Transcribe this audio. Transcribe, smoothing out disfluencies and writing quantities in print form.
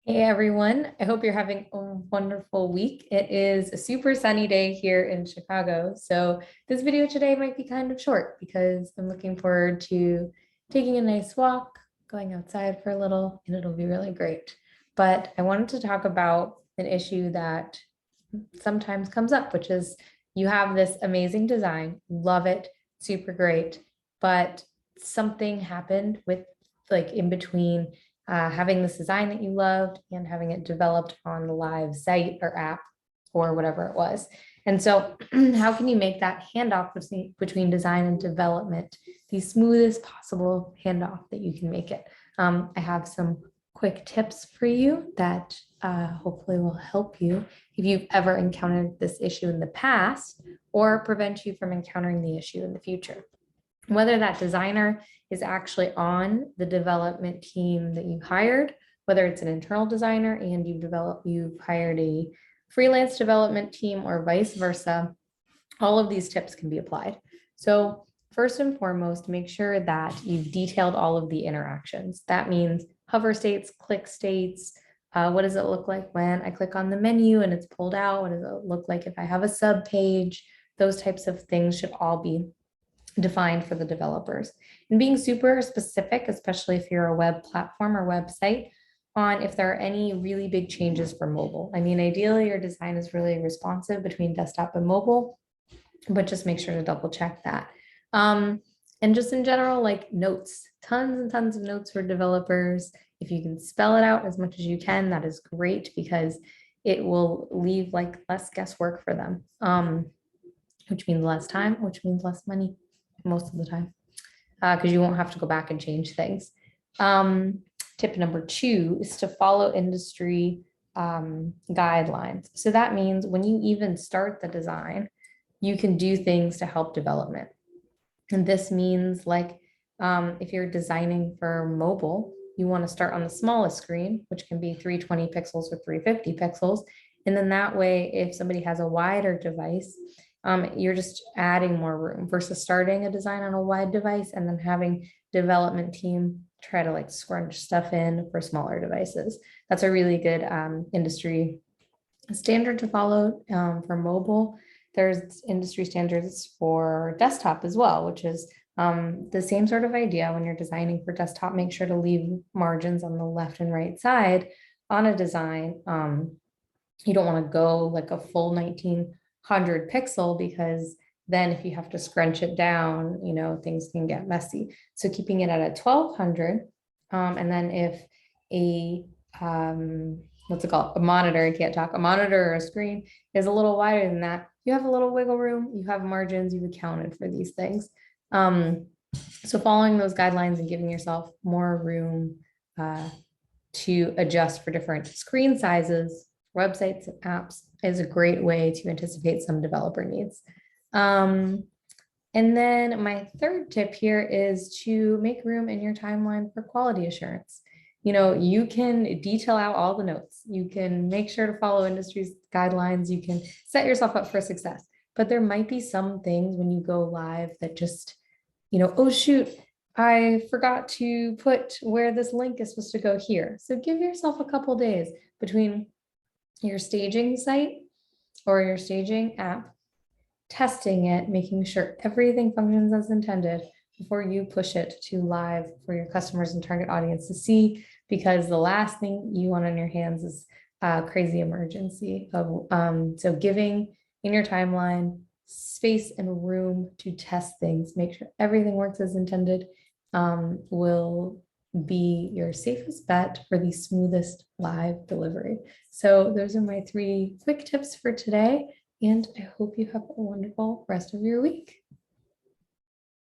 Hey everyone, I hope you're having a wonderful week. It is a super sunny day here in Chicago. So this video today might be kind of short because I'm looking forward to taking a nice walk, going outside for a little, and it'll be really great. But I wanted to talk about an issue that sometimes comes up, which is you have this amazing design, love it, super great, but something happened with like in between having this design that you loved and having it developed on the live site or app or whatever it was. And so how can you make that handoff between design and development the smoothest possible handoff that you can make it? I have some quick tips for you that hopefully will help you if you've ever encountered this issue in the past or prevent you from encountering the issue in the future. Whether that designer is actually on the development team that you hired, whether it's an internal designer and you've hired a freelance development team or vice versa, all of these tips can be applied. So first and foremost, make sure that you've detailed all of the interactions. That means hover states, click states. What does it look like when I click on the menu and it's pulled out? What does it look like if I have a sub page? Those types of things should all be defined for the developers. And being super specific, especially if you're a web platform or website, on if there are any really big changes for mobile. I mean, ideally, your design is really responsive between desktop and mobile, but just make sure to double check that. And just in general, like notes, tons and tons of notes for developers. If you can spell it out as much as you can, that is great because it will leave like less guesswork for them, which means less time, which means less money most of the time because you won't have to go back and change things. Tip number 2 is to follow industry guidelines. So that means when you even start the design, you can do things to help development. And this means like if you're designing for mobile, you want to start on the smallest screen, which can be 320 pixels or 350 pixels. And then that way, if somebody has a wider device, you're just adding more room versus starting a design on a wide device and then having development team try to like scrunch stuff in for smaller devices. That's a really good industry standard to follow for mobile. There's industry standards for desktop as well, which is the same sort of idea. When you're designing for desktop, make sure to leave margins on the left and right side on a design. You don't want to go like a full 1900 pixel because then if you have to scrunch it down, things can get messy. So keeping it at a 1200, and then if a what's it called? A monitor, I can't talk, a monitor or a screen is a little wider than that, you have a little wiggle room, you have margins, you've accounted for these things. So following those guidelines and giving yourself more room to adjust for different screen sizes, websites, and apps is a great way to anticipate some developer needs. And then my third tip here is to make room in your timeline for quality assurance. You can detail out all the notes. You can make sure to follow industry's guidelines. You can set yourself up for success. But there might be some things when you go live that just, oh shoot, I forgot to put where this link is supposed to go here. So give yourself a couple days between your staging site or your staging app, testing it, making sure everything functions as intended before you push it to live for your customers and target audience to see, because the last thing you want on your hands is a crazy emergency. So giving in your timeline space and room to test things, make sure everything works as intended, will be your safest bet for the smoothest live delivery. So those are my 3 quick tips for today, and I hope you have a wonderful rest of your week.